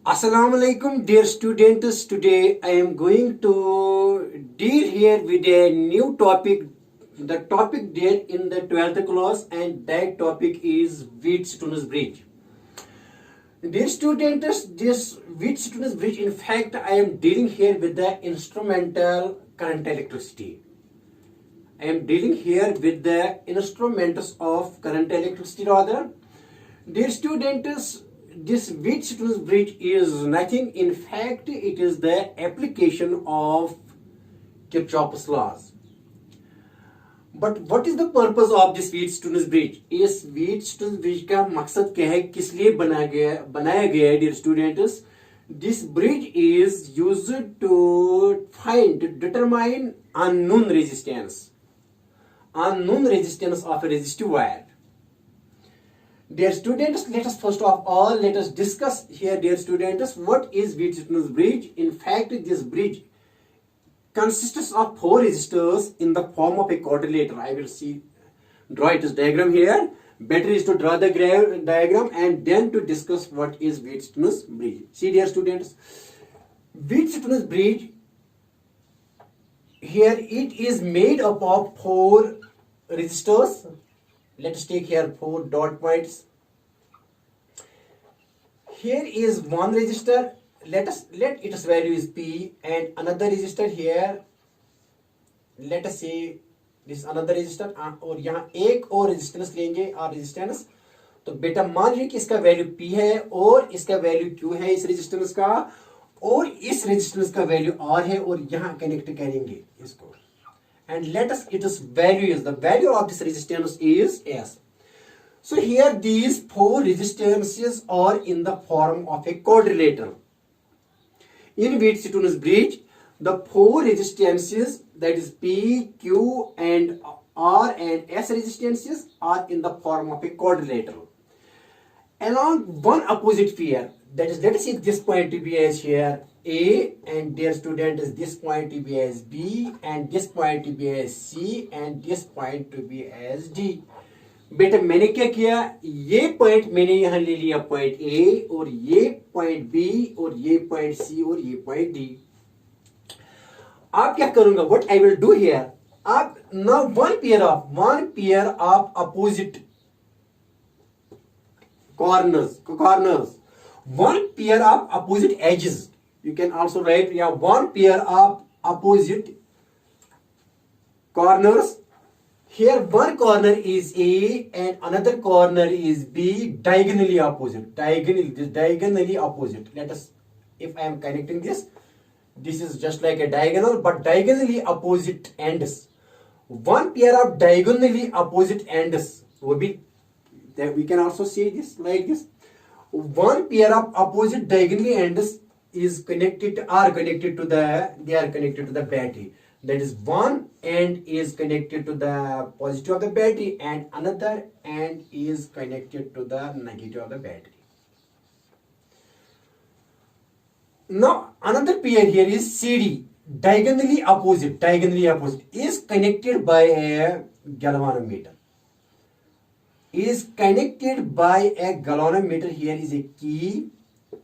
Assalamu alaikum, dear students. Today I am going to deal here with a new topic. The topic there in the 12th class, and that topic is Wheatstone's Bridge. Dear students, this Wheatstone's Bridge, in fact, I am dealing here with the instrumental current electricity. I am dealing here with the instruments of current electricity rather. Dear students, this Wheatstone's Bridge is nothing. In fact, it is the application of Kirchhoff's laws. But what is the purpose of this Wheatstone's Bridge? इस Wheatstone's Bridge का मकसद क्या है, किस लिए बनाया गया है, dear students? This bridge is used to determine unknown resistance of a resistive wire. Dear students, let us first of all discuss here, dear students, what is Wheatstone's Bridge. In fact, this bridge consists of 4 resistors in the form of a quadrilateral. I will draw it as diagram here. Better is to draw the diagram and then to discuss what is Wheatstone's Bridge. See, dear students, Wheatstone's Bridge here, it is made up of 4 resistors. Let us take here 4 dot points. Here is one resistor. Let its value is P, and another resistor here. Let us say this is another resistor, और यहाँ एक और resistance लेंगे resistance. तो बेटा मान लीजिए कि इसका वैल्यू P है और इसका वैल्यू Q है इस रेजिस्टेंस का, और इस रेजिस्टेंस का वैल्यू R है, और यहाँ कनेक्ट करेंगे इसको. And let us, its value is, the value of this resistance is S. So here these 4 resistances are in the form of a quadrilateral. In Wheatstone's Bridge, the 4 resistances, that is P, Q and R and S resistances, are in the form of a quadrilateral. Along one opposite pair, that is, let us see this point to be as here A, and dear student is this point to be as B, and this point to be as C, and this point to be as D. बेटा मैंने क्या किया, ये point मैंने यहां ले लिया point A, और ये पॉइंट बी, और ये पॉइंट सी, और ये पॉइंट डी. आप क्या करूंगा, what I will do here, आप now one pair of opposite corners, one pair of opposite edges. You can also write, yeah, one pair of opposite corners. Here one corner is A and another corner is B, diagonally opposite. Diagonally opposite. Let us, if I am connecting this is just like a diagonal, but diagonally opposite ends. One pair of diagonally opposite ends will be, that we can also say this like this. One pair of opposite diagonally ends is connected to the battery. That is, one end is connected to the positive of the battery and another end is connected to the negative of the battery. Now another pair here is CD, diagonally opposite is connected by a galvanometer. Here is a key,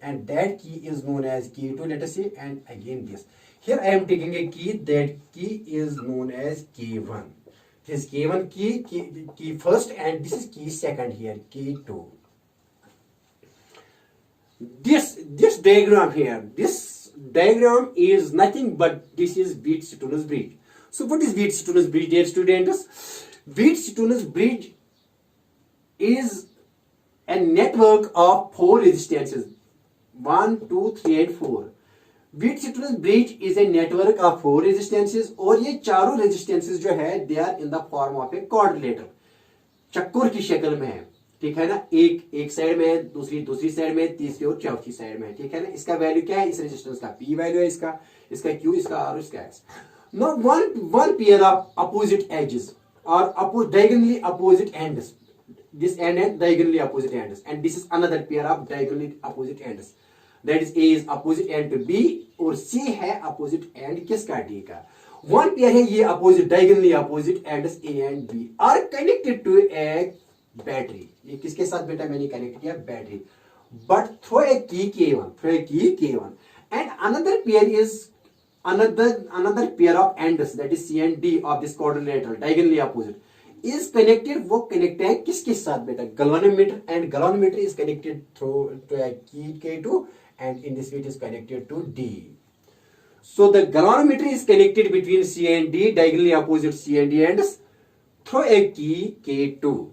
and that key is known as key 2, let us say, and again this. Here I am taking a key, that key is known as K1. This K1 key first, and this is key second here, K2. This diagram here, this diagram is nothing but this is Wheatstone's Bridge. So what is Wheatstone's Bridge, dear students? Wheatstone's Bridge is a network of 4 resistances, 1, 2, 3 and 4. Wheatstone's Bridge is a network of 4 resistances, और ये चारों resistances जो है, they are in the form of a quadrilateral, चक्कर की शक्ल में है, ठीक है ना. एक साइड में है, दूसरी साइड में, तीसरी और चौथी साइड में, ठीक है ना. इसका वैल्यू क्या है, इस रेजिस्टेंस का P वैल्यू है, इसका Q, इसका R, इसका S. Now one pair of opposite edges or diagonally opposite ends. This end and diagonally opposite ends, and this is another pair of diagonally opposite ends. That is, A is opposite end to B, और C है opposite end किसका, D का. One pair है ये opposite, diagonally opposite ends A and B are connected to a battery. ये किसके साथ बेटा मैंने कनेक्ट किया? बैटरी। बट थ्रो ए की K1 and another pair is another pair of ends, that is C and D of this quadrilateral diagonally opposite is connected। वो connect है किसके साथ बेटा? galvanometer, and galvanometer is connected through to a key K2 and in this way it is connected to D. So the galvanometer is connected between C and D, diagonally opposite C and D ends through a key K2.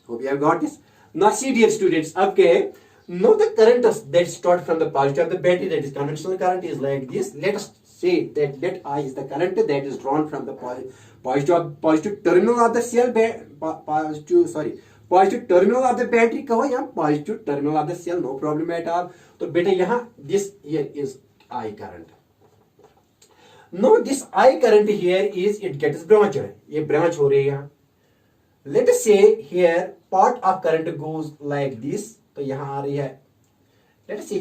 Hope you have got this. Now see dear students, okay, now the current that start from the positive of the battery, that is conventional current, is like this. Let us say that let I is the current that is drawn from the positive terminal of the cell, positive terminal of the battery कहो या positive terminal of the cell, no problem at all. तो बेटा यहाँ this here is I current. Now this I current here is it gets branch है, ये branch हो रही है यहाँ. Let us say here part of current goes like this, तो यहाँ आ रही है. Let us say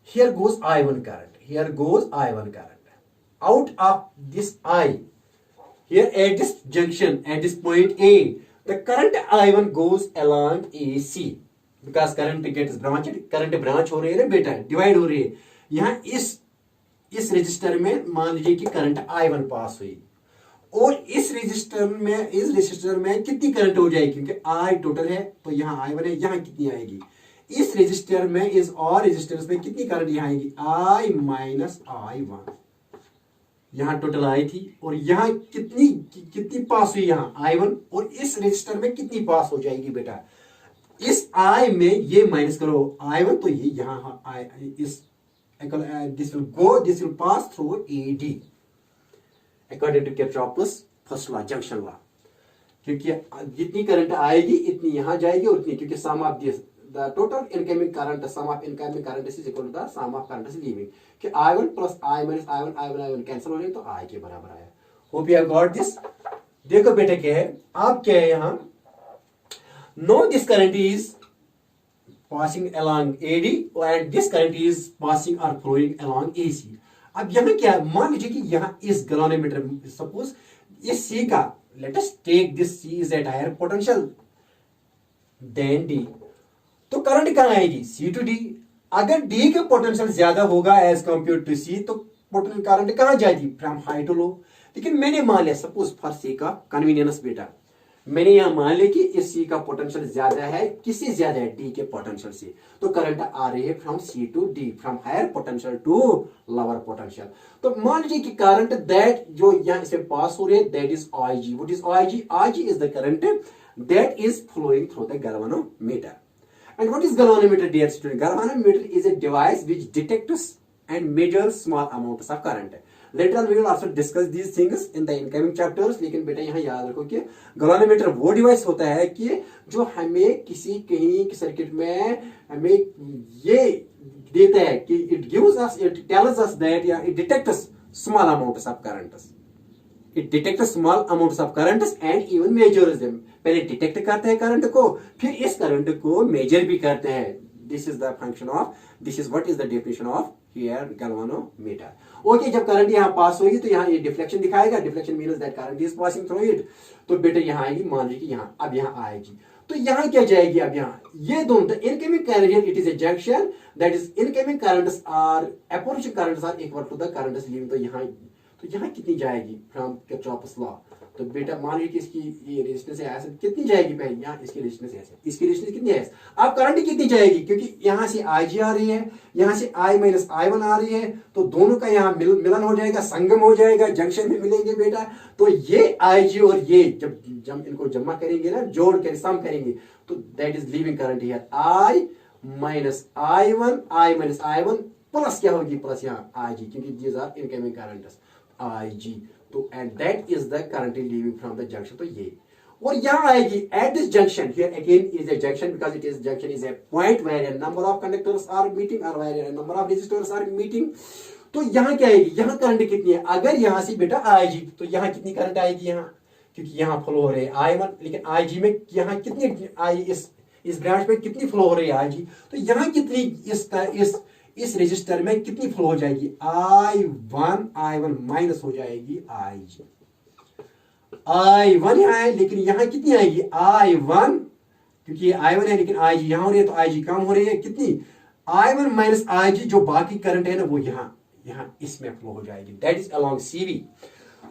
here goes I1 current, here goes I1 current. Out of this I, here at this junction, at this point A, the current I1 goes along AC because current gets branched, current branch हो रही है ना बेटा, divide हो रही है. यहाँ इस रजिस्टर में मान लीजिए कि करंट I1 पास हुई और इस रजिस्टर में कितनी करंट हो जाएगी, क्योंकि I टोटल है तो यहाँ I1 है, यहाँ कितनी आएगी इस रजिस्टर में, इस और रजिस्टर्स में कितनी करंट यहाँ आएगी I माइनस I1. यहाँ टोटल आई थी और यहाँ कितनी पास हुई यहाँ I1 और इस रजिस्टर में कितनी पास हो जाएगी बेटा, इस I में ये माइनस करो I1 तो ये यहाँ इस this will pass through AD according to Kirchhoff's first law, junction law. क्योंकि जितनी करंट आएगी इतनी यहाँ जाएगी और इतनी, क्योंकि sum of this the total incoming current, sum of incoming current is equal to the sum of current is leaving. कि I1 plus I minus I1 cancel हो रहे तो I के बराबर आया. Hope you have got this. देखो बेटा क्या है, आप क्या है यहाँ, now this current is passing along AD and this current is passing or flowing along AC. अब यहाँ क्या है, मान लीजिए कि यहाँ इस galvanometer, सपोज इस C का, let us take this C is at higher potential than D, तो करंट कहाँ आएगी C to D. अगर D का पोटेंशियल ज्यादा होगा एज कंपेयर टू C तो करंट कहाँ जाएगी फ्रॉम हाई टू लो. लेकिन मैंने मान लिया सपोज फॉर C का कन्वीनियंस बेटा, मैंने यहां मान लिया कि इस C का पोटेंशियल ज्यादा है, किससे ज्यादा है D के पोटेंशियल से, तो करंट आ रही है from C to D, from higher potential to lower potential. तो मान लीजिए कि करंट दैट जो यहां इसे पास हो रही है that is IG. What is IG? IG is the current that is flowing through the galvanometer. And what is galvanometer, dear student? Galvanometer is a device which detects and measures small amounts of current. Later on we will also discuss these things in the incoming chapters. लेकिन बेटा यहाँ याद रखो कि galvanometer वो device होता है कि जो हमें कहीं की सर्किट में हमें ये देता है कि it tells us that it detects small amounts of currents. It detects small amounts of currents and even measures them. पहले डिटेक्ट करते हैं करंट को, फिर इस करंट को मेजर भी करते हैं. This is the function of, this is what is the definition of here galvanometer. Okay, जब करंट यहाँ पास होगी तो यहाँ ये डिफ्लेक्शन दिखाएगा. Deflection means that current is passing through it. तो बेटा यहाँ आएगी, मान लीजिए कि यहाँ अब यहाँ आएगी तो यहाँ क्या जाएगी, अब यहाँ ये दोनों incoming current, it is a junction that is incoming currents are approaching currents are equal to the currents leaving. तो यहाँ कितनी जाएगी फ्रॉम किरचॉफ्स लॉ. तो बेटा मान लीजिए कि इसकी ये रेजिस्टेंस है ऐसे, कितनी जाएगी पहले यहाँ इसकी रेजिस्टेंस ऐसे, इसकी रेजिस्टेंस कितनी है, अब करंट कितनी जाएगी, क्योंकि यहाँ से IG आ रही है, यहाँ से I माइनस I1 आ रही है, तो दोनों का यहाँ मिलन हो जाएगा, संगम हो जाएगा, जंक्शन में मिलेंगे बेटा. तो ये IG और ये जब इनको जमा करेंगे ना, जोड़ कर सम करेंगे तो that is leaving current here I minus I1, I minus I1 plus क्या होगी, प्लस यहाँ IG, क्योंकि these are incoming currents IG. तो and that is the current leaving from the junction. तो ये और यहाँ आएगी at this junction, here again is a junction because it is junction is a point where a number of conductors are meeting और where a number of resistors are meeting. तो यहाँ क्या आएगी, यहाँ करंट कितनी है, अगर यहाँ से बेटा आएगी तो यहाँ कितनी करंट आएगी यहाँ, क्योंकि यहाँ फ्लो हो रही है I1, लेकिन IG में यहाँ कितनी इस ब्रांच में कितनी फ्लो हो रही है IG, तो यहाँ कितनी इस रजिस्टर में कितनी फ्लो हो जाएगी I1 माइनस हो जाएगी IG. I1 यहाँ है, लेकिन यहाँ कितनी आएगी I1, क्योंकि ये I1 है लेकिन IG यहाँ हो रही है, तो IG कम हो रही है कितनी, I1 माइनस IG, जो बाकी करंट है ना वो यहाँ इसमें फ्लो हो जाएगी, दैट इज अलोंग CV।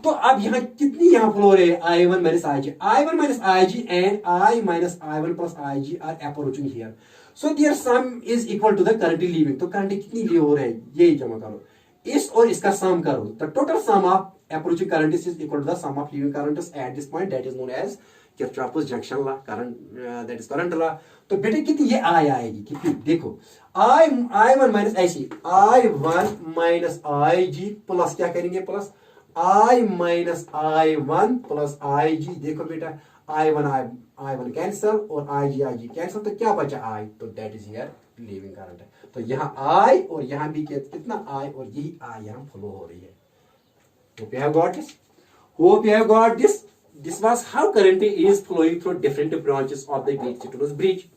तो अब यहाँ कितनी यहाँ फ्लो हो रही है I1 minus IG and I minus I1 plus IG are approaching here, so there sum is equal to the currently leaving. तो करंट कितनी ली हो रहे हैं ये जमा करो, इस और इसका सम करो, the total sum of approaching current is equal to the sum of leaving currents at this point, that is known as Kirchhoff's junction law, current that is current law। तो बेटे कितनी ये I आएगी कितनी, देखो I1 minus IC, I1 minus IG plus क्या करेंगे plus I minus I1 plus IG, देखो बेटा I1 कैंसल और IG कैंसल, तो क्या बचा I, तो that is here leaving current है। तो यहाँ I और यहाँ भी कितना I और यही I यहाँ फ्लो हो रही है। Hope you have got this. Hope you have got this. This was how current is flowing through different branches of the Wheat-Stevens bridge.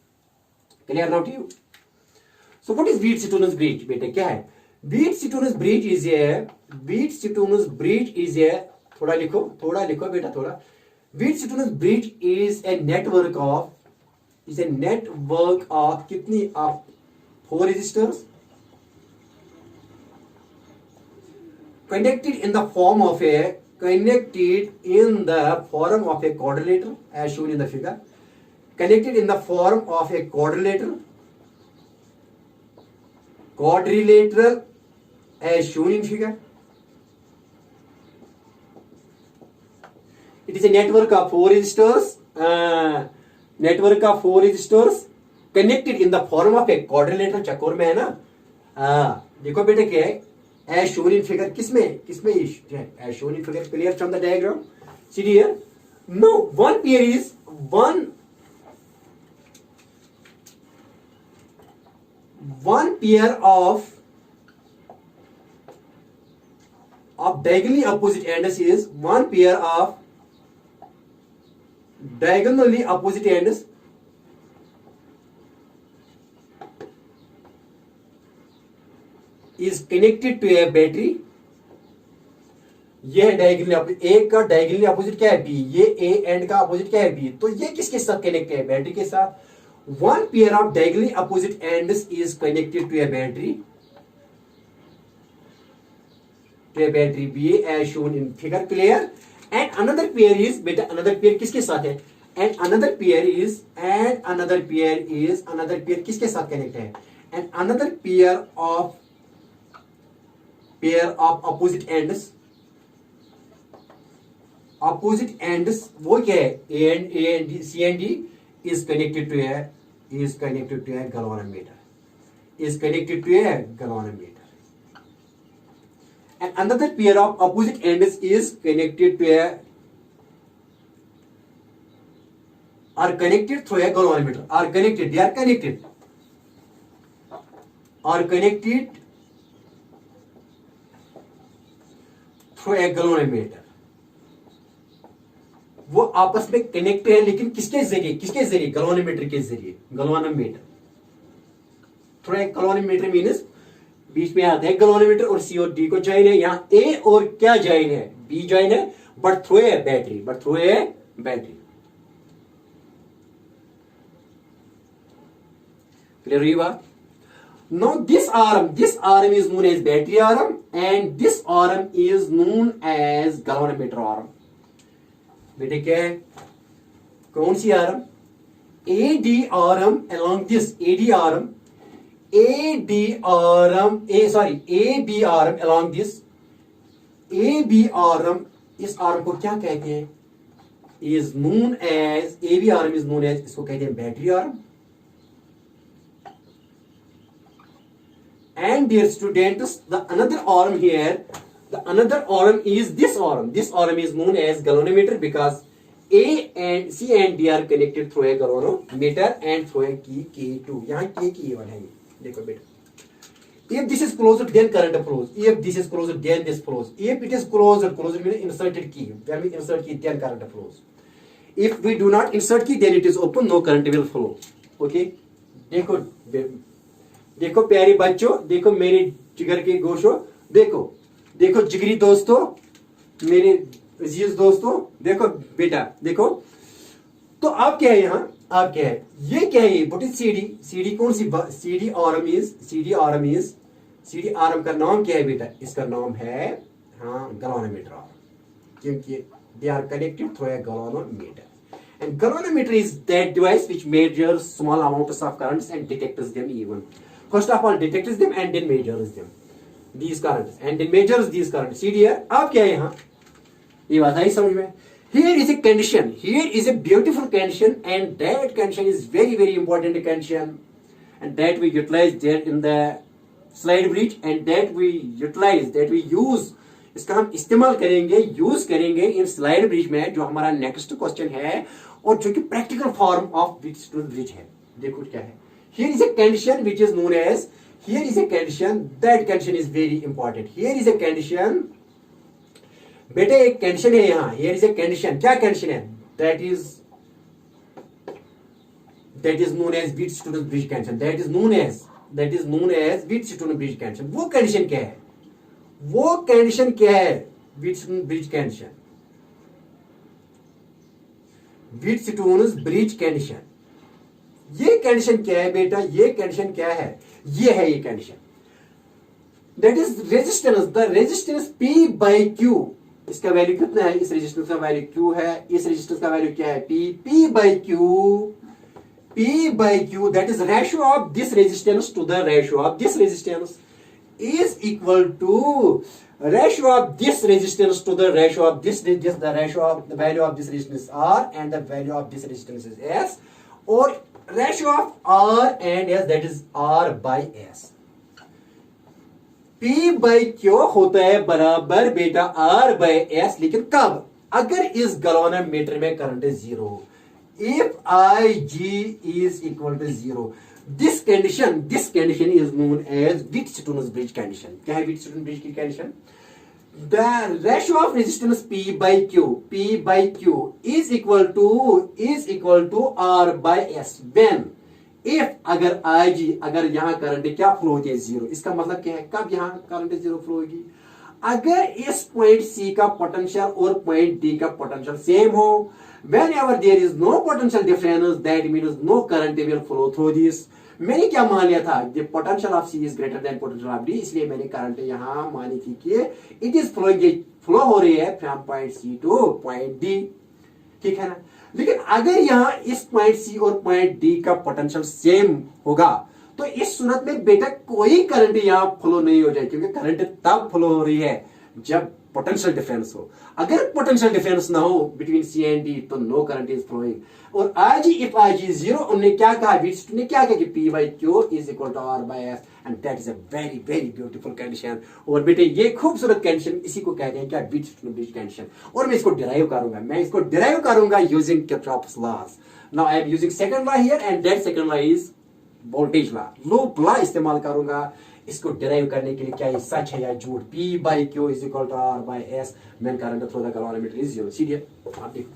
Clear now to you? So what is Wheat-Stevens bridge? बेटे क्या है? Wheat-Stevens bridge is a थोड़ा लिखो बेटा थोड़ा। Wheat-Stevens bridge is a network of कितनी of 4 resistors connected in the form of a quadrilateral as shown in the figure, connected in the form of a quadrilateral as shown in figure. It is a network of 4 resistors connected in the form of a quadrilateral, चकोर में है ना, देखो बेटे क्या है as shown in figure, किसमें as shown in figure, clear from the diagram, see here, now one pair of diagonally opposite ends is one pair of diagonally opposite ends is connected to a battery। ये diagonally ए का diagonally opposite क्या है B, ये A and का opposite क्या है B, तो ये किसके साथ कनेक्ट है बैटरी के साथ। One pair of diagonally opposite ends is connected to a battery B as shown in figure, clear. And another pair is बेटा, अनदर पेयर किसके साथ है, एंड अनदर पेयर किसके साथ कनेक्ट है, and another pair of opposite ends वो क्या है, C and D is connected to a galvanometer, and another pair of opposite ends is connected to are connected through a galvanometer, are connected through a galvanometer। वो आपस में connect है लेकिन किसके जरिए galvanometer के जरिए, galvanometer through a galvanometer means बीच में आता है galvanometer और C और D को ज्वाइन है, यहाँ A और क्या ज्वाइन है, B ज्वाइन है, but through a battery, clear हुई बात। Now this arm is known as battery arm and this arm is known as galvanometer arm। बेटे क्या है, कौन सी arm, AD arm along this AB arm along this AB arm, इस arm को क्या कहते हैं, is known as AB arm is known as, इसको कहते हैं battery arm. And dear students, the another arm is this arm is known as galvanometer because A and C and D are connected through a galvanometer and through a key K2, यहाँ K की A1 है, देखो बेटा। If this is closed then current flows, if this is closed then this flows, if it is closed means inserted key, when we insert key then current flows, if we do not insert key then it is open, no current will flow, okay। देखो प्यारे बच्चों, देखो मेरे जिगर के गोशो, देखो जिगरी दोस्तों, मेरे अजीज दोस्तों देखो बेटा देखो, तो आप क्या है यहाँ, आप क्या है, ये क्या है, व्हाट इज सीडी, सीडी कौन सी, CD arm is, CD arm is, CD arm का नाम क्या है बेटा, इसका नाम है हाँ गैल्वेनोमीटर आर्म, क्योंकि they are connected through a galvanometer. And galvanometer is that device which measures small amounts of currents and detects them even. First of all detects them and then measures them. These currents and then measures these currents. See here, आप क्या है यहाँ, ये बात आई समझ में. Here is a condition. Here is a beautiful condition, and that condition is very very important condition, and that we utilize there in the slide bridge, and that we utilize, that we use. इसका हम इस्तेमाल करेंगे, use करेंगे इन slide bridge में, जो हमारा next question है और जो कि practical form of Wheatstone bridge है. देखो क्या है, here is a condition which is known as, here is a condition, that condition is very important. Here is a condition, बेटे एक कंडीशन है यहाँ, हियर इज ए कंडीशन, क्या condition है, that is known as Wheatstone bridge condition, that is known as Wheatstone bridge condition. वो condition क्या है, वो कंडीशन क्या है, Wheatstone bridge condition, Wheatstone bridge condition. ये कंडीशन क्या है बेटा, ये कंडीशन क्या है, ये है ये condition, that is resistance, the resistance P by Q. इसका वैल्यू कितना है, इस रेजिस्टेंस का वैल्यू Q है, इस रेजिस्टेंस का वैल्यू क्या है, P by Q, that is ratio of this resistance to the ratio of this resistance is equal to ratio of this resistance to the ratio of this, the ratio of the value of this resistance R and the value of this resistance is S, or ratio of R and S, that is R by S. P by Q होता है बराबर बेटा R by S, लेकिन कब, अगर इस galvanometer में current है 0, if Ig is equal to 0. This condition is known as Wheatstone's bridge condition. क्या है Wheatstone's bridge की condition? The ratio of resistance P by Q is equal to R by S when, if अगर Ig, अगर यहाँ current क्या flow होती है 0, इसका मतलब क्या है, कब यहाँ करंट 0 फ्लो होगी, अगर इस पॉइंट C का पोटेंशियल और पॉइंट D का पोटेंशियल सेम हो. Whenever there is no potential difference, that means no current will flow through this. मैंने क्या मान लिया था, the potential of C is greater than potential of D, इसलिए मैंने करंट यहाँ मानी थी कि it is flowing, फ्लो हो रही है from point C to point D, ठीक है ना. लेकिन अगर यहाँ इस पॉइंट C और पॉइंट D का पोटेंशियल सेम होगा, तो इस सूरत में बेटा कोई करंट यहाँ फ्लो नहीं हो जाए, क्योंकि करंट तब फ्लो हो रही है जब पोटेंशियल डिफरेंस हो. अगर पोटेंशियल डिफरेंस ना हो बिटवीन सी एंड डी, तो नो करंट इज फ्लोइंग. और Ig, इफ Ig is 0, उन्होंने क्या कहा, व्हीटस्टोन ने क्या कहा कि P by Q is equal to R by S, and that is a very very beautiful condition. और बेटे ये खूबसूरत कंडीशन, इसी को कहते हैं क्या, व्हीटस्टोन ब्रिज कंडीशन. और मैं इसको डिराइव करूंगा using Kirchhoff's laws. Now I am using second law here, and that second law is voltage law. Loop law इस्तेमाल करूंगा इसको डिराइव करने के लिए, क्या ये सच है या झूठ. P by Q is equal to R by S when current through the gallvanometer is 0. सीधे आप देखो.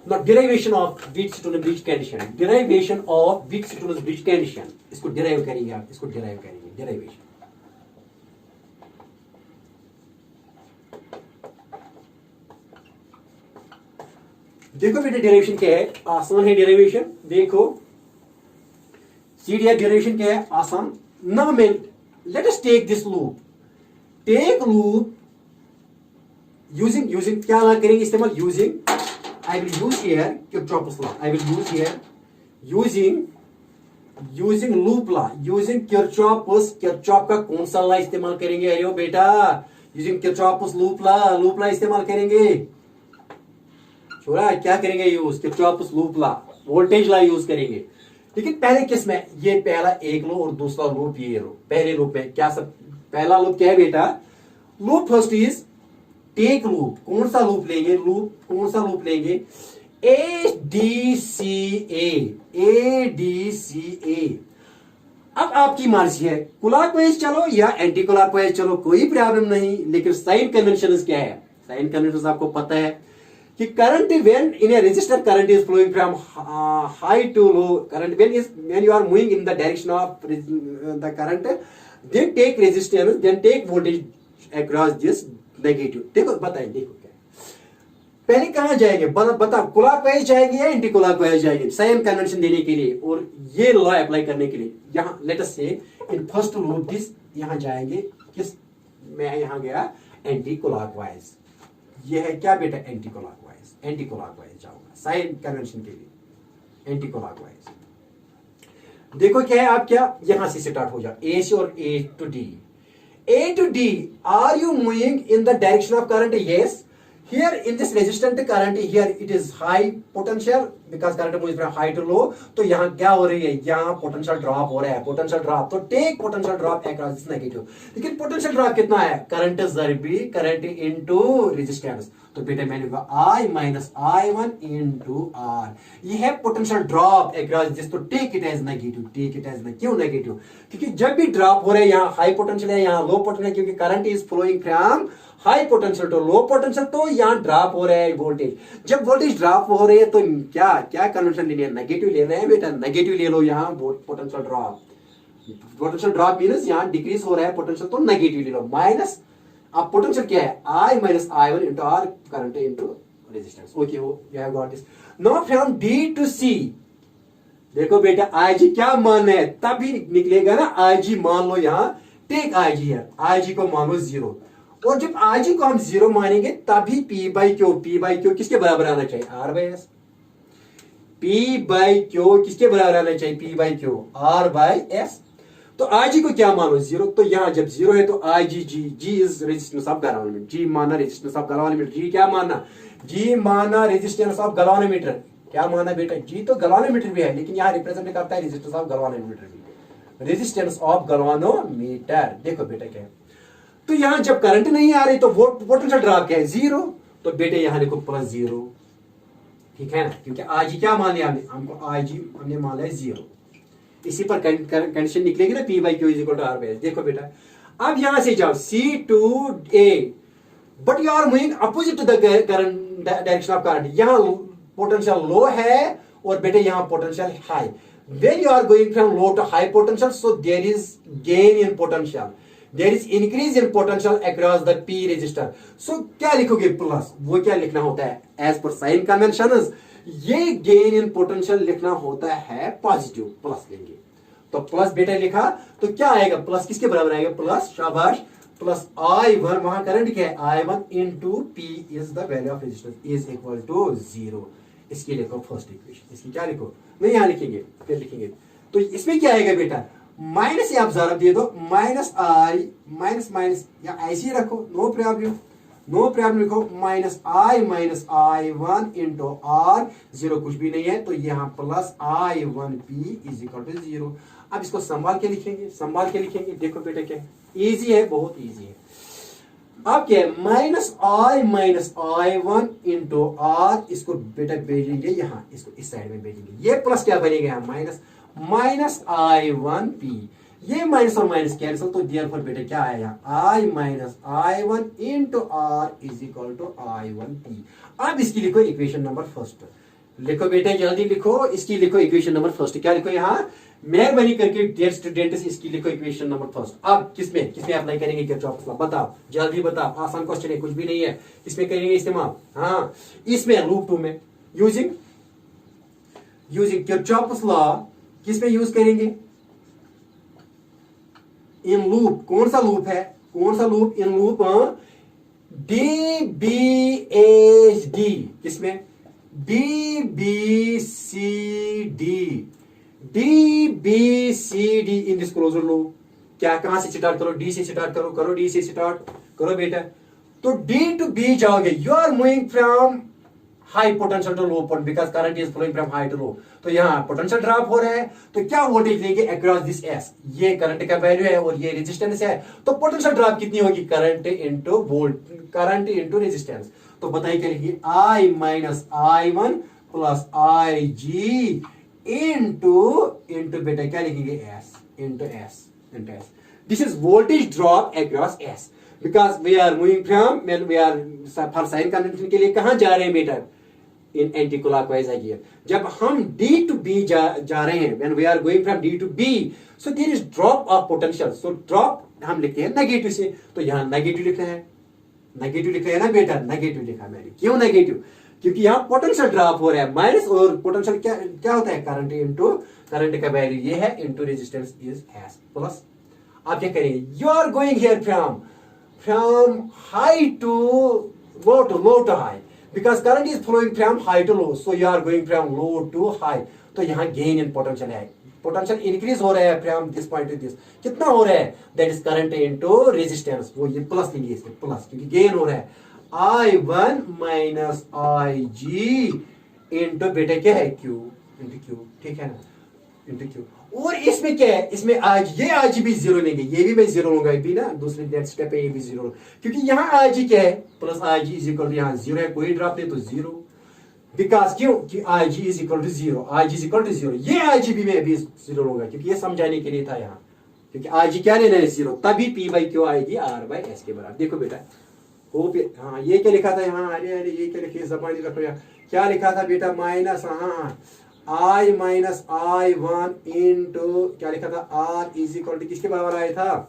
Now derivation of Wheatstone's bridge condition. Derivation of Wheatstone's bridge condition. इसको डिराइव करेंगे आप, इसको डिराइव करेंगे, डिराइवेशन. देखो बेटे डेरिवेशन क्या है, आसान है डेरिवेशन. देखो सीडी डेरिवेशन क्या है, आसान. नाउ मैं let us take this loop, take loop using क्या करेंगे इस्तेमाल, using I will use here Kirchhoff's law. I will use here using loop law, using Kirchhoff का कौन सा लॉ इस्तेमाल करेंगे, अरे बेटा using Kirchhoff's loop law इस्तेमाल करेंगे. छोड़ा क्या करेंगे use, Kirchhoff's loop law, voltage law use करेंगे. लेकिन पहले किस में, ये पहला एक लूप और दूसरा लूप ये लूप. पहले लूप में क्या सब, पहला लूप क्या है बेटा, loop first is take loop. कौन सा लूप लेंगे, कौन सा लूप लेंगे, ADCA. अब आपकी मर्जी है, क्लॉकवाइज चलो या एंटी क्लॉकवाइज चलो, कोई प्रॉब्लम नहीं. लेकिन साइन कन्वेंशन क्या है, साइन कन्वेंशन आपको पता है कि current when in a resistor, current is flowing from high to low. Current when you are moving in the direction of the current, then take resistance, then take voltage across this negative. देखो बताइए, देखो क्या पहले कहां जाएंगे, बताओ clockwise जाएंगे या एंटी क्लॉकवाइज जाएंगे साइन कन्वेंशन देने के लिए और ये लॉ अप्लाई करने के लिए। यहां लेट अस से इन फर्स्ट लूप दिस, यहां जाएंगे किस, मैं यहां गया एंटी क्लॉकवाइज, ये है क्या बेटा एंटी क्लॉकवाइज, एंटी क्लॉकवाइज जाऊंगा साइन कन्वेंशन के लिए एंटी क्लॉकवाइज। देखो क्या है, आप क्या यहां से स्टार्ट हो जाओ ए से और A to D, A to D, are you moving in the direction of current? Yes. Here in this resistant current, here it is high potential because current moves from high to low. तो यहाँ क्या हो रही है, यहाँ potential drop हो रहा है, potential drop. तो take potential drop across this negative. लेकिन potential drop कितना है, current ज़रबी current into resistance. तो बेटा मैं लिखूंगा I minus I1 into R. ये है potential drop across this. तो take it as negative, take it as negative. क्यों negative? क्योंकि जब भी drop हो रहा है, यहाँ high potential है, यहाँ low potential है, क्योंकि current is flowing from high potential to low potential, तो यहां ड्रॉप हो रहा है वोल्टेज। जब वोल्टेज ड्रॉप हो रही है तो क्या क्या कन्वर्शन लेनी है, नेगेटिव ले रहे हैं बेटा, नेगेटिव ले लो यहां potential drop. Potential drop means यहां डिक्रीज हो रहा है पोटेंशियल, तो नेगेटिव ले लो माइनस। अब पोटेंशियल क्या है, I minus I1 into R current into resistance. Okay, you have got this. Now from D to C, देखो बेटा IG क्या मान है, तभी निकलेगा ना IG, मान लो यहां टेक IG है, IG को मान लो 0, और जब IG को हम 0 मानेंगे तभी P by Q किसके बराबर आना चाहिए, R by S। P by Q किसके बराबर आना चाहिए, P by Q, R by S। तो IG को क्या मानो 0, तो यहां जब 0 है तो IG G is resistance of galvanometer, G माना रेजिस्टेंस ऑफ गैल्वेनोमीटर। G क्या माना, G माना रेजिस्टेंस ऑफ गैल्वेनोमीटर। क्या माना बेटा, G तो गैल्वेनोमीटर भी है लेकिन यहां रिप्रेजेंट करता है रेजिस्टेंस ऑफ गैल्वेनोमीटर भी, रेजिस्टेंस ऑफ गैल्वेनोमीटर। देखो बेटा क्या है, तो यहां जब करंट नहीं आ रही तो वो पोटेंशियल ड्रॉप क्या है 0, तो बेटे यहां लिखो +0, ठीक है ना, क्योंकि IG क्या मान लिया हमने, हमको IG हमने मान लिया 0। इसी पर कंडीशन निकलेगी ना P by Q is equal to R by S। देखो बेटा अब यहां से जाओ C to A, but you are moving opposite to the current direction of current. यहां पोटेंशियल लो है और बेटे यहां potential high. When you are going from low to high potential, so there is gain in potential, there is increase in potential across the P resistor. So क्या लिखोगे plus, वो क्या लिखना होता है as per sign conventions, ये gain in potential लिखना होता है पॉजिटिव, प्लस लेंगे तो प्लस बेटा लिखा तो क्या आएगा, प्लस किसके बराबर आएगा, प्लस शाबाश प्लस I1, वहां करंट क्या है I1 into P is the value of resistance is equal to 0। इसकी लिखो फर्स्ट इक्वेशन, इसकी क्या लिखो, नहीं यहां लिखेंगे फिर लिखेंगे, तो इसमें क्या आएगा बेटा, माइनस आप जरा दे दो, माइनस आई माइनस माइनस या ऐसे ही रखो, नो प्रॉब्लम, नो प्रॉब्लम लिखो, -I-I1 इंटू R, 0 कुछ भी नहीं है तो यहां plus I1P is equal to 0। अब इसको संभाल के लिखेंगे, संभाल के लिखेंगे, देखो बेटा क्या इजी है, बहुत इजी है। अब क्या है, -I-I1 इंटू R, इसको बेटा भेजेंगे यहां, इसको इस साइड में भेजेंगे, ये प्लस क्या बनेगा यहाँ माइनस I1P, ये माइनस और माइनस कैंसिल, तो देयरफॉर बेटा क्या आया I minus I1 into R is equal to I1P। अब इसकी लिखो इक्वेशन नंबर फर्स्ट, लिखो बेटा जल्दी लिखो, इसकी लिखो इक्वेशन नंबर फर्स्ट, क्या लिखो यहाँ, मेहरबानी करके डियर स्टूडेंट्स इसकी लिखो इक्वेशन नंबर फर्स्ट। अब किसमें किसमें अप्लाई करेंगे किरचॉफ्स लॉ, बताओ जल्दी बताओ, आसान क्वेश्चन है, कुछ भी नहीं है, इसमें करेंगे इस्तेमाल, हाँ इसमें लूप 2 में यूजिंग किरचॉफ्स लॉ किस पे यूज करेंगे, इन लूप, कौन सा लूप है, कौन सा लूप, इन लूप DBHD, किसमें DBCD in this closure loop. क्या कहां से स्टार्ट करो, डी से स्टार्ट करो, करो डी से स्टार्ट करो बेटा, तो डी टू बी जाओगे, you are moving from high potential to low potential because current is flowing from high to low, तो यहां पोटेंशियल ड्रॉप हो रहा है, तो क्या वोल्टेज लेंगे अक्रॉस दिस एस, ये करंट का वैल्यू है और ये रेजिस्टेंस है, तो पोटेंशियल ड्रॉप कितनी होगी, current into volt, current into resistance, तो बताइए क्या लिखिए, I minus I1 plus IG into बेटा क्या लिखेंगे S into S। This is voltage drop across S because we are moving from, we are for sign convention के लिए कहां जा रहे हैं बेटा, इन एंटी क्लॉकवाइज आइए, जब हम D to B जा रहे हैं, when we are going from D to B, so there is drop of potential, so drop हम लिखते हैं नेगेटिव से, तो यहां नेगेटिव लिखना है, नेगेटिव लिखा है ना बेटा, नेगेटिव लिखा मैंने। क्यों नेगेटिव? क्योंकि यहाँ पोटेंशियल ड्रॉप हो रहा है, माइनस, और पोटेंशियल क्या क्या होता है, करंट इनटू करंट का वैल्यू ये है into resistance is S plus. आप क्या करेंगे, you are going here from high to low to high, because current is flowing from high to low, so you are going from low to high. तो यहाँ gain in potential है, potential increase हो रहा है from this point to this. कितना हो रहा है, that is current into resistance, वो ये प्लस लेंगे इसमें, प्लस, क्योंकि गेन हो रहा है। I1 माइनस IG इंटू बेटा क्या है, Q इंटू Q, ठीक है ना, इंटू Q। और इसमें क्या है, इसमें आज ये IG भी जीरो लेंगे, ये भी मैं जीरो लूंगा भी ना, दूसरे नेक्स्ट स्टेप पे ये भी जीरो, क्योंकि यहाँ IG क्या है, plus IG is equal to यहाँ जीरो है, कोई ड्रॉप नहीं तो जीरो, बिकॉज क्यों कि IG is equal to zero, IG is equal to zero. ये IG भी मैं अभी जीरो लूंगा, क्योंकि ये समझाने के लिए था यहाँ, क्योंकि IG क्या लेना है, जीरो, तभी P बाई Q आएगी R बाई S के बराबर। देखो बेटा, हाँ ये क्या लिखा था यहाँ, अरे अरे ये क्या लिखा, जबानी रखो यार, क्या लिखा था बेटा, माइनस, हाँ I माइनस I1 इंटू क्या लिखा था, R इज इक्वल टू किसके बराबर आया था,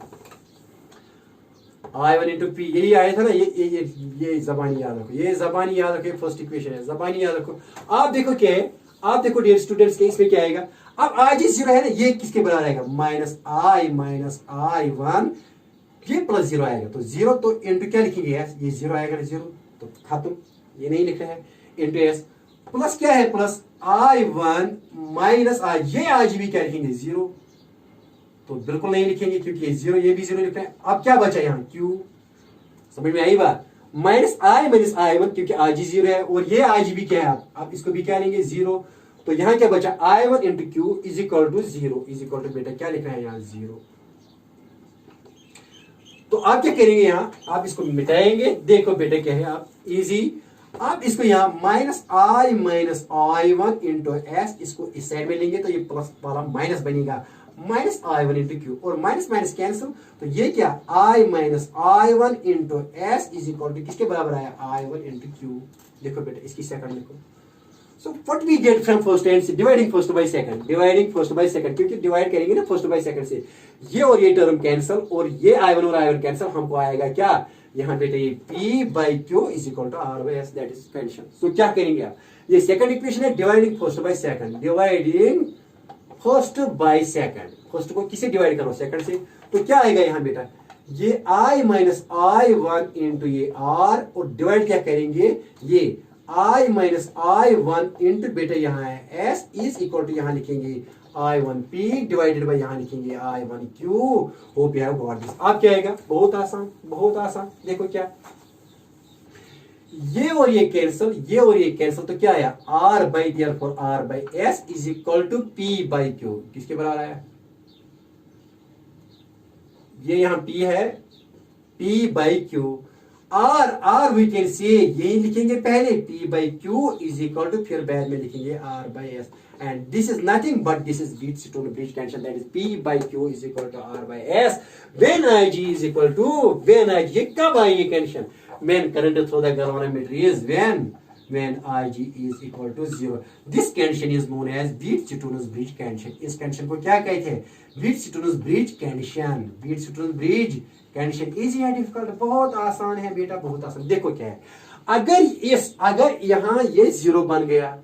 I1 इंटू P, यही आया था ना, ये जबानी याद रखो, ये जबानी याद रखो, फर्स्ट इक्वेशन है, जबानी याद रखो। आप देखो क्या है, आप देखो डियर स्टूडेंट्स के इसमें क्या आएगा, अब IG जीरो है ना, ये किसके बराबर आएगा, माइनस I1 ये प्लस जीरो आएगा, तो जीरो तो इंटू क्या लिखेंगे एस, ये जीरो आएगा ना, जीरो तो खत्म, ये नहीं लिखा है, इंटू एस प्लस क्या है, प्लस I1 माइनस आई, ये आज भी क्या लिखेंगे, जीरो, तो बिल्कुल नहीं लिखेंगे क्योंकि ये जीरो, ये भी जीरो लिखना है। अब क्या बचा यहाँ, क्यू, समझ में आई बात, माइनस I1 क्योंकि आज ही जीरो है, और ये आज भी क्या है, आप इसको भी क्या लेंगे, जीरो, तो यहाँ क्या बचा, I1 into Q is equal to zero, is equal to बेटा क्या लिखना है यहाँ, जीरो। तो आप क्या करेंगे यहाँ, आप इसको मिटाएंगे, देखो बेटा क्या है, आप इजी, आप इसको यहाँ -I-1 इंटू एस, इसको इस साइड में लेंगे तो ये प्लस वाला माइनस बनेगा, -I1 इंटू क्यू, और माइनस माइनस कैंसिल, तो ये क्या I-1 into S is equal to किसके बराबर आया, I1 इंटू क्यू। देखो बेटा इसकी सेकंड लिखो, so what we get from first and dividing first by second, क्योंकि डिवाइड करेंगे ना फर्स्ट बाय सेकंड से, ये और ये टर्म कैंसिल, और ये I1 और I1 कैंसिल, हमको आएगा क्या यहाँ बेटा, ये P by Q is equal to R by S, that is function. So क्या करेंगे आप, ये सेकंड इक्वेशन है, dividing first by second, dividing first by second, first को किसे डिवाइड करो, सेकंड से, तो क्या आएगा यहाँ बेटा, ये I माइनस I1 इंटू ये R, और डिवाइड क्या करेंगे, ये I माइनस I1 इंटू बेटा यहाँ है S इज इक्वल टू यहाँ लिखेंगे I1P डिवाइडेड बाय यहाँ लिखेंगे I1Q। Hope you have got this. अब क्या आएगा, बहुत आसान, बहुत आसान, देखो क्या, ये और ये कैंसिल, ये और ये कैंसिल, तो क्या आया, R by therefore R by S is equal to P by Q, किसके बराबर आया, ये यहाँ P है, P by Q, R we can say यही लिखेंगे पहले, P by Q is equal to, फिर बाद में लिखेंगे R by S, and this is nothing but this is Wheatstone bridge tension, that is P by Q is equal to R by S when IG is equal to, when IG, ये कब आएगी condition, when current through the galvanometer is when IG is equal to 0. This condition is known as Wheat-Stefanus bridge condition. इस condition को क्या कहते हैं, Wheat-Stefanus bridge condition, Wheat-Stefanus bridge condition। Easy है, difficult, बहुत आसान है बेटा, बहुत आसान। देखो क्या है, अगर यहाँ ये 0 बन गया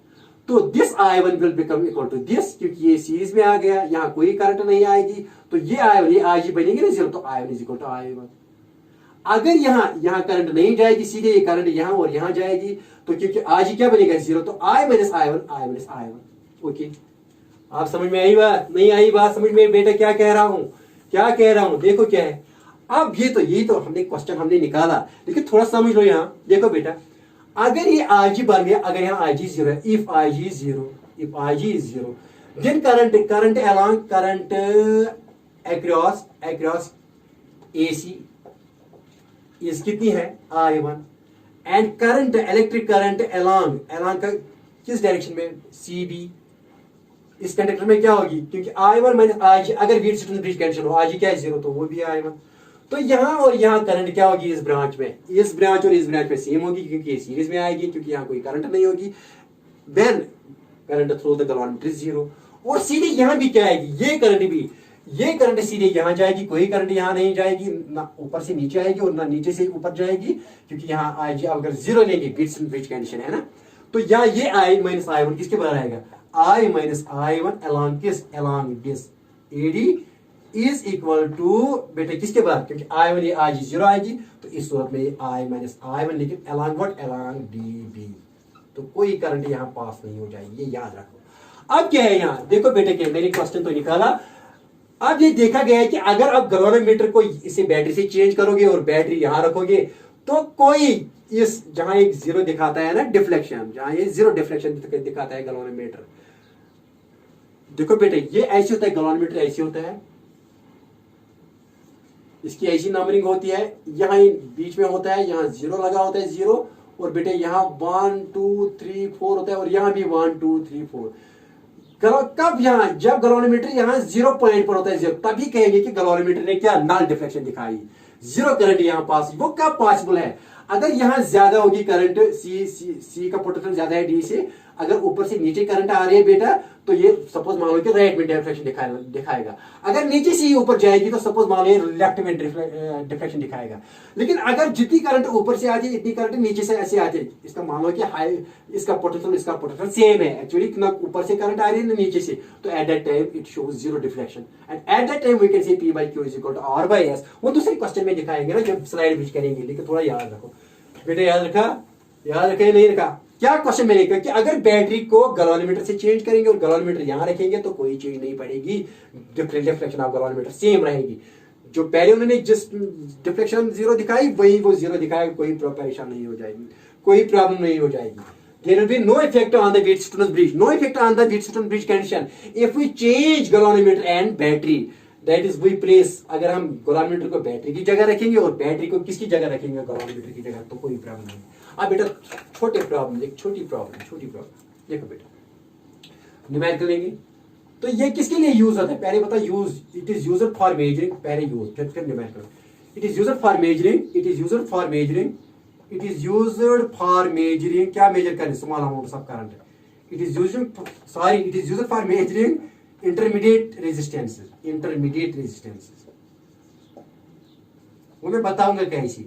तो this I1 will become equal to this, क्योंकि ये सीरीज में आ गया, यहाँ कोई करंट नहीं आएगी, तो ये I1 ये IG बनेगी ना 0, तो I1 is equal to I1। अगर यहाँ करंट नहीं जाएगी, सीधे ये करंट यहाँ और यहाँ जाएगी, तो क्योंकि आज क्या बनेगा 0, तो I माइनस I1। ओके, आप समझ में आई बात, नहीं आई बात समझ में बेटा, क्या कह रहा हूं, देखो क्या है। अब ये तो हमने क्वेश्चन हमने निकाला, लेकिन थोड़ा समझ लो यहाँ, देखो बेटा, अगर ये IG बन गया, अगर यहाँ IG 0 है, if IG is 0, then current along current across AC इस कितनी है I1, and current, electric current along का किस डायरेक्शन में, CB, इस कंडक्टर में क्या होगी, क्योंकि I1 माइनस IG, अगर व्हीटस्टोन ब्रिज कंडीशन हो, IG क्या है 0, तो वो भी है I1, तो यहाँ और यहाँ करंट क्या होगी, इस ब्रांच में, इस ब्रांच और इस ब्रांच में सेम होगी, क्योंकि ये सीरीज में आएगी, क्योंकि यहाँ कोई करंट नहीं होगी, then current through the galvanometer is 0, और सीधे यहाँ भी क्या आएगी, ये करंट भी ये करंट सीधे यहां जाएगी, कोई करंट यहां नहीं जाएगी, ना ऊपर से नीचे आएगी और ना नीचे से ऊपर जाएगी, क्योंकि यहां आएगी अगर जीरो लेंगे ब्रिज कंडीशन है ना, तो यहाँ ये आई माइनस आई वन किसके बराबर आएगा, I minus I one along किस, along this AD is equal to बेटा किसके बराबर, क्योंकि आई वन ये आज जीरो आएगी, तो इस सूरत में आई माइनस आई वन, लेकिन along what, along D B, तो कोई करंट यहां पास नहीं हो जाएगी, ये याद रखो। अब क्या है यहाँ देखो बेटे, क्या मैंने क्वेश्चन तो निकाला, अब ये देखा गया है कि अगर आप गैल्वेनोमीटर को इसे बैटरी से चेंज करोगे और बैटरी यहां रखोगे, तो कोई इस जहां एक जीरो दिखाता है ना डिफ्लेक्शन, जहां ये जीरो डिफ्लेक्शन दिखाता है गैल्वेनोमीटर, देखो बेटे ये ऐसे होता है, गैल्वेनोमीटर ऐसे होता है, इसकी ऐसी नंबरिंग होती है, यहां बीच में होता है, यहां जीरो लगा होता है, जीरो, और बेटे यहां 1 2 3 4 होता है, और यहां भी 1 2 3 4। कब यहां, जब गैल्वेनोमीटर यहां जीरो पॉइंट पर होता है जीरो, तभी कहेंगे कि गैल्वेनोमीटर ने क्या, नल डिफ्लेक्शन दिखाई, जीरो करंट यहां पास, वो कब पॉसिबल है, अगर यहां ज्यादा होगी करंट, सी का पोटेंशियल ज्यादा है डी से, अगर ऊपर से नीचे करंट आ रही है बेटा, तो ये सपोज मान लो कि राइट में डिफ्लेक्शन दिखाएगा, अगर नीचे से ही ऊपर जाएगी तो सपोज मान लो लेफ्ट में डिफ्लेक्शन दिखाएगा। लेकिन अगर जितनी करंट ऊपर से आती है इतनी करंट नीचे से ऐसे आती है, इसका मान लो कि हाई, इसका पोटेंशियल सेम है एक्चुअली, ना ऊपर से करंट आ रही है ना नीचे से, तो at that time it shows zero deflection, and at that time we can say P by Q is equal to R by S। वो दूसरे क्वेश्चन में दिखाएंगे ना जब स्लाइड बीच करेंगे, लेकिन थोड़ा याद रखो बेटे, याद रखा या नहीं रखा, क्या क्वेश्चन में लेकर कि अगर बैटरी को गैल्वेनोमीटर से चेंज करेंगे और गैल्वेनोमीटर यहां रखेंगे तो कोई चेंज नहीं पड़ेगी, डिफ्लेक्शन ऑफ गैल्वेनोमीटर सेम रहेगी, जो पहले उन्होंने जिस डिफ्लेक्शन जीरो दिखाई वही वो जीरो दिखाएगा, कोई परेशान नहीं हो जाएगी, कोई प्रॉब्लम नहीं हो जाएगी। There will be no effect on the Wheatstone's bridge, no effect on the Wheatstone bridge condition if we change galvanometer and battery, that is we place, अगर हम गैल्वेनोमीटर को बैटरी की जगह रखेंगे और बैटरी को किसकी जगह रखेंगे, गैल्वेनोमीटर की जगह, तो कोई प्रॉब्लम नहीं। अब बेटा छोटी प्रॉब्लम देखो बेटा, न्यूमेरिकल लेंगे तो ये किसके लिए यूज होता है, पहले बता use, it is used for measuring, पहले यूज फिर numerical, it is used for measuring, क्या मेजर करें, small amount of current, it is used for measuring intermediate resistances, वो मैं बताऊंगा कैसे,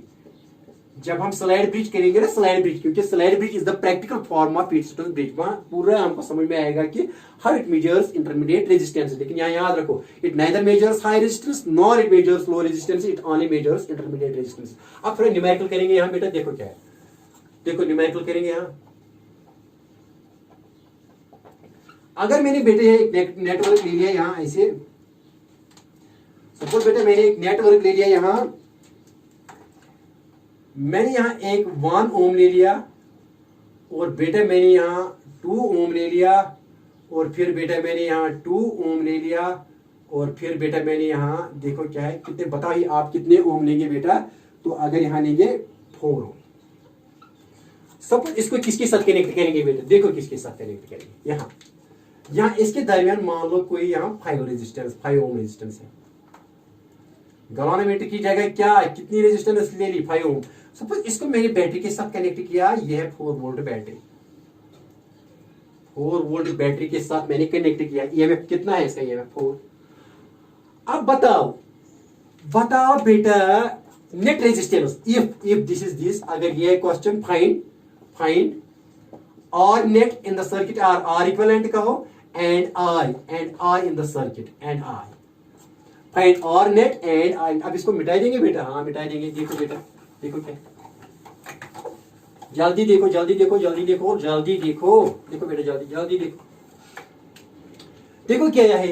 जब हम स्लाइड ब्रिज करेंगे ना, स्लाइड ब्रिज, क्योंकि slide bridge is the practical form of Wheatstone bridge, वहां पूरा हमको समझ में आएगा कि how it measures intermediate resistance, लेकिन यहाँ याद रखो it neither measures high resistance nor it measures low resistance, it only measures intermediate resistance. अब थोड़ा न्यूमेरिकल करेंगे यहाँ बेटा, देखो क्या है, देखो न्यूमेरिकल करेंगे यहाँ, अगर मैंने बेटे एक नेटवर्क ले लिया यहाँ ऐसे, सपोज बेटा मैंने एक नेटवर्क ले लिया यहाँ, मैंने यहां एक 1 ओम ले लिया, और बेटा मैंने यहां 2 ओम ले लिया, और फिर बेटा मैंने यहां 2 ओम ले लिया, और फिर बेटा मैंने यहां देखो क्या है, कितने बताइए आप कितने ओम लेंगे बेटा, तो अगर यहां लेंगे 4 ओम, सब इसको किसके साथ कनेक्ट करेंगे बेटा, देखो किसके साथ कनेक्ट करेंगे, यहां इसके दरमियान मान लो कोई यहां 5 ओम रेजिस्टेंस है, गैल्वेनोमीटर की जगह क्या कितनी रेजिस्टेंस ले ली, 5 ओम, सपोज इसको मैंने बैटरी के साथ कनेक्ट किया, यह है 4 वोल्ट बैटरी, 4 वोल्ट बैटरी के साथ मैंने कनेक्ट किया, ईएमएफ कितना है इसका, ईएमएफ 4। अब बताओ बेटा net resistance, if this is this, अगर ये क्वेश्चन फाइंड और net in the circuit are equivalent कहो, and I in the circuit, and I find और नेट एंड आई। अब इसको मिटा देंगे बेटा, हाँ मिटा देंगे, देखो बेटा देखो क्या, जल्दी देखो बेटा जल्दी देखो क्या है,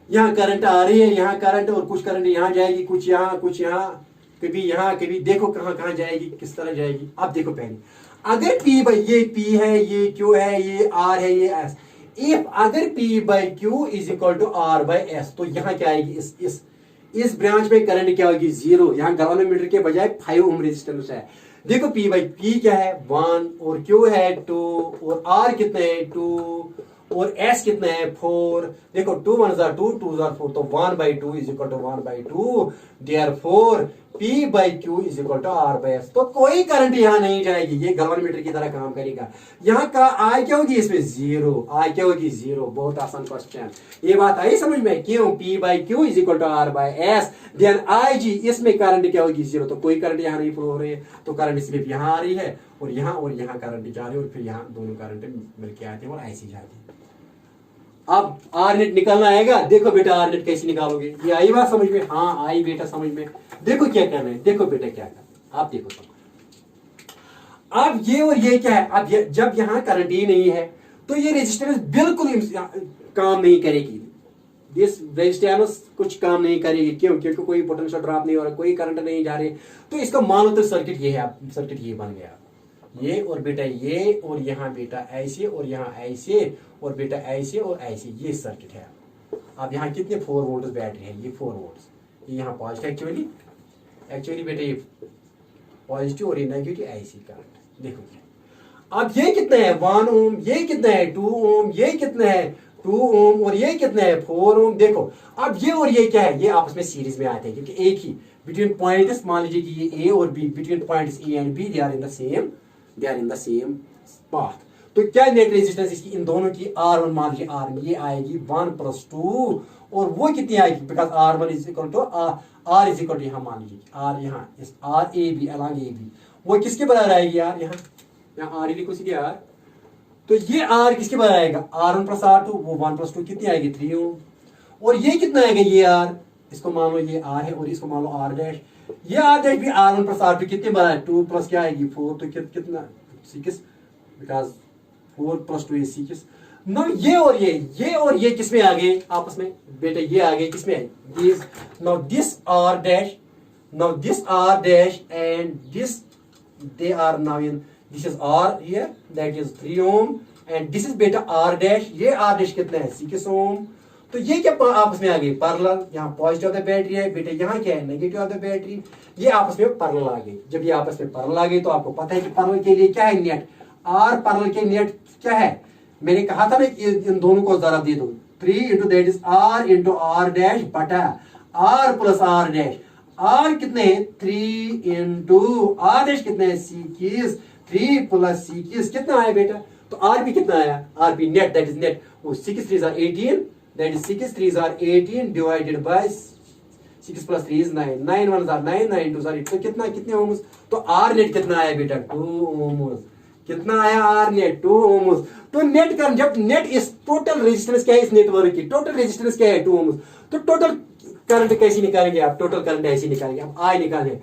यहाँ करंट आ रही है, यहाँ करंट, और कुछ करंट यहाँ जाएगी, कुछ यहाँ, कभी देखो कहाँ जाएगी, किस तरह जाएगी। अब देखो पहले अगर P बाई, ये P है, ये Q है, ये R है, ये S, इफ अगर P by Q is equal to R by S, तो यहाँ क्या आएगी, इस ब्रांच में करंट क्या होगी, 0, यहाँ गैल्वेनोमीटर के बजाय 5 ओम रेजिस्टेंस है। देखो P बाई P क्या है 1, और Q है 2, और R कितना है 2, और S कितना है 4। देखो 2 1 2 2 4, तो 1 by 2 is equal to 1 by 2, therefore P by Q is equal to R by S। तो कोई करंट यहां नहीं जाएगी, ये गैल्वेनोमीटर की तरह काम करेगा। यहाँ का I क्या होगी इसमें? जीरो। I क्या होगी? जीरो। बहुत आसान क्वेश्चन। ये बात आई समझ में? क्यों? P by Q is equal to R by S। Then IG, इसमें करंट क्या होगी? जीरो। तो कोई करंट यहाँ नहीं फ्लो हो रही है, तो करंट सिर्फ यहाँ आ रही है और यहाँ करंट जा रही है, और फिर यहाँ दोनों करंट मिलके आते हैं और ऐसी जाती है। अब आर नेट निकालना आएगा। देखो बेटा आर नेट कैसे निकालोगे? ये आई बात समझ में? हाँ आई बेटा समझ में। देखो क्या करना है, देखो बेटा क्या करना, आप देखो अब ये और ये क्या है? अब जब यहाँ करंट ही नहीं है तो ये रेजिस्टेंस बिल्कुल काम नहीं करेगी। दिस रेजिस्टेंस कुछ काम नहीं करेगी। क्यों? क्योंकि कोई पोटेंशियल ड्रॉप नहीं हो रहा, कोई करंट नहीं जा रही। तो इसका मान लो तो सर्किट ये है, सर्किट ये बन गया, ये और बेटा ये, और यहाँ बेटा ऐसे और यहाँ ऐसे और बेटा ऐसे और ऐसे, ये सर्किट है। अब यहाँ कितने 4 वोल्ट बैटरी है? ये 4 वोल्ट, ये यहाँ पॉजिटिव एक्चुअली बेटा ये पॉजिटिव और ये नेगेटिव ऐसी करंट। देखो अब ये कितना है? 1 ओम, ये कितना है? 2 ओम, ये कितना है? 2 ओम, और ये कितना है? 4 ओम। देखो अब ये और ये क्या है? ये आपस में सीरीज में आते हैं, क्योंकि एक ही बिटवीन पॉइंट्स, मान लीजिए कि ये ए और B, between points A and B, they are in the same path. तो क्या नेट रेजिस्टेंस इसकी इन दोनों की? R1 मान लीजिए, R ये आएगी 1 + 2, और वो कितनी आएगी? Because R1 is equal to R is equal to, यहाँ मान लीजिए R, यहाँ इस R A B along A B, वो किसके बराबर आएगी यार? यहाँ R ही लिखो सीधे R। तो ये R किसके बराबर आएगा? R1 + R2, वो 1 + 2 कितनी आएगी? 3 ओम। और ये कितना आएगा? ये R, इसको मान लो ये R है और इसको मान लो R डैश। ये R डैश भी R1 + R2 कितने बराबर है? 2 प्लस क्या आएगी? 4। तो कितना? 6, बिकॉज 4 + 2 is 6। नाउ ये और ये किसमें आ गए आपस में? बेटा ये आ गए किसमें? Now this R dash, now this R dash and this, they are now in, this is R here, that is 3 ohm, and this is बेटा R डैश, ये R डैश कितना है? 6 ohm। तो ये क्या आपस में आ गए? पैरेलल। यहाँ पॉजिटिव ऑफ द बैटरी है बेटा, यहाँ क्या है? Negative of the battery. ये आपस में पैरेलल आ गई। जब ये आपस में पैरेलल आ गई तो आपको पता है कि पैरेलल के लिए क्या है? नेट। R पैरेलल के नेट क्या है? मैंने कहा था ना इन दोनों को जरा दे दो, 3 into that is R into R dash बटा R plus R dash. R कितने हैं? 3 into R डैश कितने हैं? 6, 3 + 6 कितना आया बेटा? तो R भी कितना आया? R भी नेट, दैट इज नेट, वो 6 3s are 18, that is 6 3s are 18 divided by 6 + 3 is 9, 9 1s are 9, 9 2s are 8। तो कितने ओम्स? तो R नेट कितना आया बेटा? 2 ओम्स। कितना आया? R net 2 ohms. तो नेट का जब नेट इस टोटल रेजिस्टेंस क्या है? इस नेटवर्क की टोटल रेजिस्टेंस क्या है? 2 ओम्स। तो टोटल करंट कैसे निकालेंगे आप? टोटल करंट ऐसे निकालेंगे। अब I निकालें,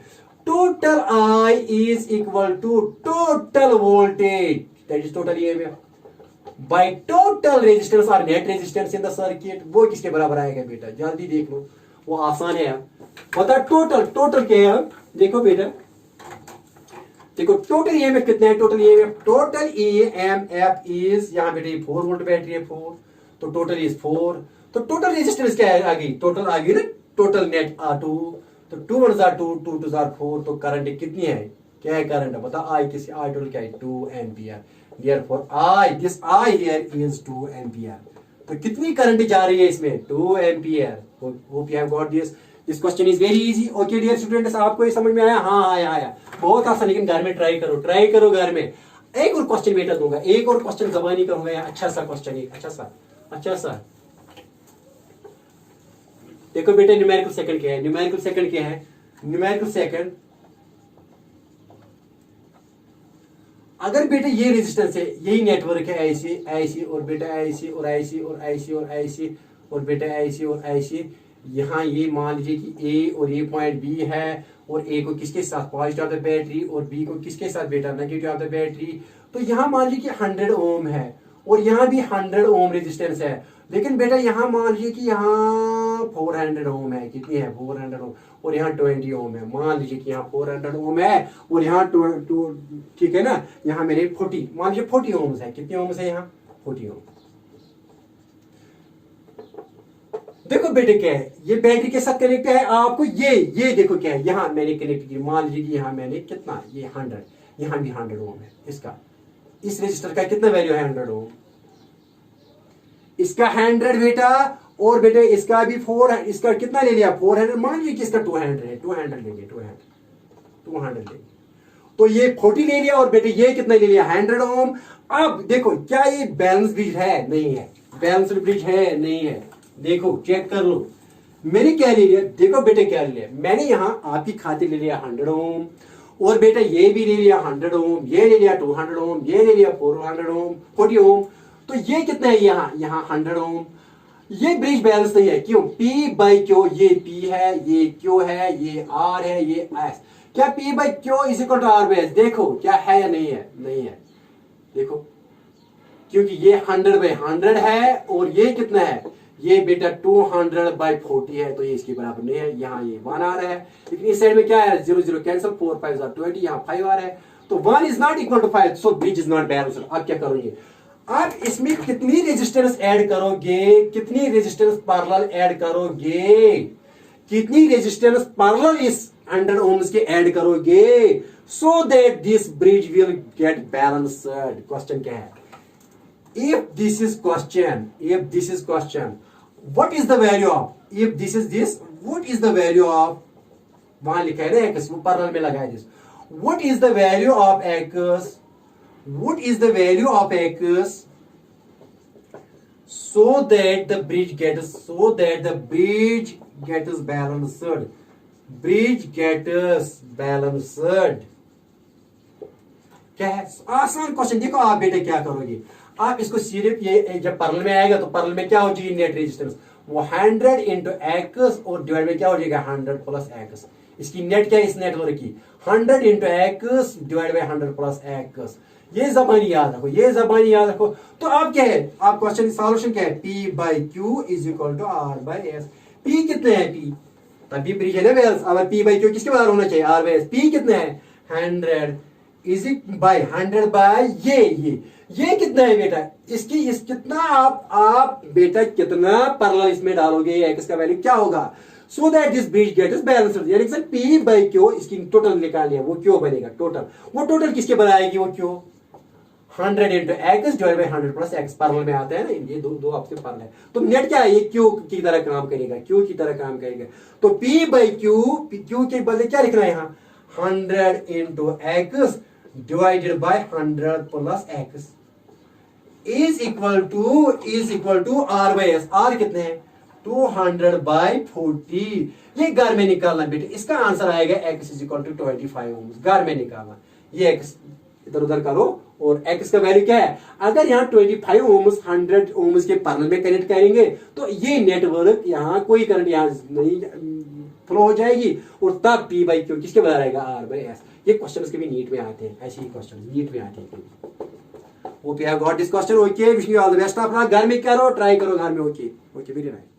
total I is equal to total voltage, that is total EMF by total resistance or net resistance in the circuit. वो किसके बराबर आएगा बेटा? जल्दी देख लो, वो आसान है। पता टोटल क्या है? देखो बेटा, देखो टोटल EMF कितना है? टोटल EMF इज, यहाँ बेटा 4 वोल्ट बैटरी है 4, तो टोटल इज 4। तो टोटल रेजिस्टेंस क्या है? आ गई टोटल, आ गई ना टोटल नेट R2। तो 2 1s are 2, 2 2s are 4। तो करंट कितनी है? क्या है करंट? बता I किसी, I टोटल क्या है? 2 ampere. Therefore this I here is 2 ampere. तो कितनी करंट जा रही है इसमें? 2 ampere. Hope you have got this. This question is very easy. Okay dear students, आपको ये समझ में आया? हाँ आया। बहुत आसान, लेकिन घर में ट्राई करो घर में। एक और क्वेश्चन बेटा दूंगा, एक और क्वेश्चन जबानी करूंगा, अच्छा सा क्वेश्चन, एक अच्छा सा। देखो बेटे न्यूमेरिकल सेकंड क्या है? न्यूमेरिकल सेकंड, अगर बेटे ये रेजिस्टेंस है, यही नेटवर्क है, ऐसी और बेटा ऐसी और ऐसी और ऐसी और ऐसी और बेटा ऐसी और ऐसी, यहाँ ये मान लीजिए कि ए और ये पॉइंट बी है, और ए को किसके साथ? पॉजिटिव ऑफ द बैटरी, और बी को किसके साथ बेटा? Negative of the battery. तो यहाँ मान लीजिए कि 100 ओम है और यहाँ भी 100 ओम रेजिस्टेंस है, लेकिन बेटा यहाँ मान लीजिए कि यहाँ 400 ओम है। कितनी है? 400 ओम, और यहाँ 20 ओम है। मान लीजिए कि यहाँ 400 ओम है और यहाँ 2, ठीक है ना, यहाँ मेरे 40, मान लीजिए 40 ओम्स है। कितने ओम्स है यहाँ? 40 ओम। देखो बेटे क्या है, ये बैटरी के साथ कनेक्ट है आपको, ये देखो क्या है, यहाँ मैंने कनेक्ट किया, मान लीजिए कि यहाँ मैंने कितना, ये 100, यहाँ भी 100 ओम है। इसका, इस रजिस्टर का कितना वैल्यू है? 100 ओम। इसका 100 बेटा, और बेटे इसका भी 4, इसका कितना ले लिया 400, मान लीजिए कि इसका 200 है, 200 लेंगे, 200 लेंगे, तो ये 40 ले लिया, और बेटे ये कितना ले लिया 100 ओम। अब देखो क्या ये बैलेंस ब्रिज है, नहीं है, बैलेंस ब्रिज है नहीं है, देखो चेक कर लो, मैंने क्या ले लिया, देखो बेटे क्या ले लिया, मैंने यहाँ आपकी खातिर ले लिया 100 ओम, और बेटा ये भी ले लिया 100 ओम, ये ले लिया 200 ओम, ये ले लिया 400 ओम, 40 ओम, तो ये कितना है यहाँ 100 ओम। ये ब्रिज बैलेंस नहीं है, क्यों, P बाई क्यू, ये P है, ये Q है, ये R है, ये S, क्या P by Q is equal to R by S, देखो क्या है या नहीं है, नहीं है, देखो, क्योंकि ये 100 बाई 100 है, और ये कितना है, ये बेटा 200 बाई 40 है, तो ये इसके बराबर नहीं है, यहाँ ये 1 आ रहा है, लेकिन इस साइड में क्या है, 0 0 कैंसिल, 4 5 20, यहाँ 5 आ रहा है, तो 1 is not equal to 5, so bridge is not balanced. अब क्या करोगे, आप इसमें कितनी रेजिस्टेंस ऐड करोगे, कितनी रेजिस्टेंस पैरेलल ऐड करोगे, कितनी रेजिस्टेंस पैरेलल इस 100 ओम्स के ऐड करोगे, सो that this bridge will get balanced. Question क्या है, if this is question, what is the value of, if this is this, what is the value of, वहां लिखा है ना x, वो पैरेलल में लगा है this, what is the value of x, what is the value of x, so that the bridge gets balanced, bridge gets balanced। क्या है, आसान क्वेश्चन। देखो आप बेटे क्या करोगे, आप इसको सिर्फ ये जब पैरेलल में आएगा तो पैरेलल में क्या हो जाएगी नेट रेजिस्टेंस, वो 100 इंटू एक्स और डिवाइड में क्या हो जाएगा 100 प्लस एक्स, इसकी नेट क्या है इस नेटवर्क की 100 into x divide by 100 plus x. ये जबानी याद रखो, ये जबानी याद रखो। तो अब क्या है, आप क्वेश्चन सॉल्यूशन क्या है, P by Q is equal to R by S. P कितने हैं, P तभी ब्रिज है ना बैलेंस। अब P बाई क्यू किसके बराबर होना चाहिए, R बाई एस। P कितने हैं 100 इज बाई 100 बाई ये कितना है बेटा, इसकी इस कितना आप बेटा कितना पैरेलल इसमें डालोगे, एक्स का वैल्यू क्या होगा, so that this bridge gets balanced. यानी सर P बाई क्यू इसकी टोटल निकालनी है, वो क्यू बनेगा टोटल, वो टोटल किसके बराबर आएगी, वो Q 100 into x divide by 100 plus x parallel में आता है ना, ये दो आपसे पैरेलल है, तो नेट क्या है, ये क्यू की तरह काम करेगा, क्यू की तरह काम करेगा। तो P बाई क्यू के बदले क्या लिखना है यहाँ 100 into X divided by 100 plus X is equal to R by S. R कितने हैं 200 बाई 40, ये घर में निकालना बेटे, इसका आंसर आएगा x is equal to 25 ohms. घर में निकालना, ये x इधर उधर करो, और x का वैल्यू क्या है, अगर यहाँ 25 ओम्स 100 ओम्स के पैरेलल में कनेक्ट करेंगे तो ये नेटवर्क यहाँ कोई करंट यहाँ नहीं फ्लो हो जाएगी, और तब P बाई क्यू किसके बराबर आएगा R बाई एस। ये क्वेश्चन के भी नीट में आते हैं, ऐसे ही क्वेश्चन नीट में आते हैं। Hope you have got this question. Okay, wishing you all the best. अपना घर में करो, ट्राई करो घर में। Okay very nice.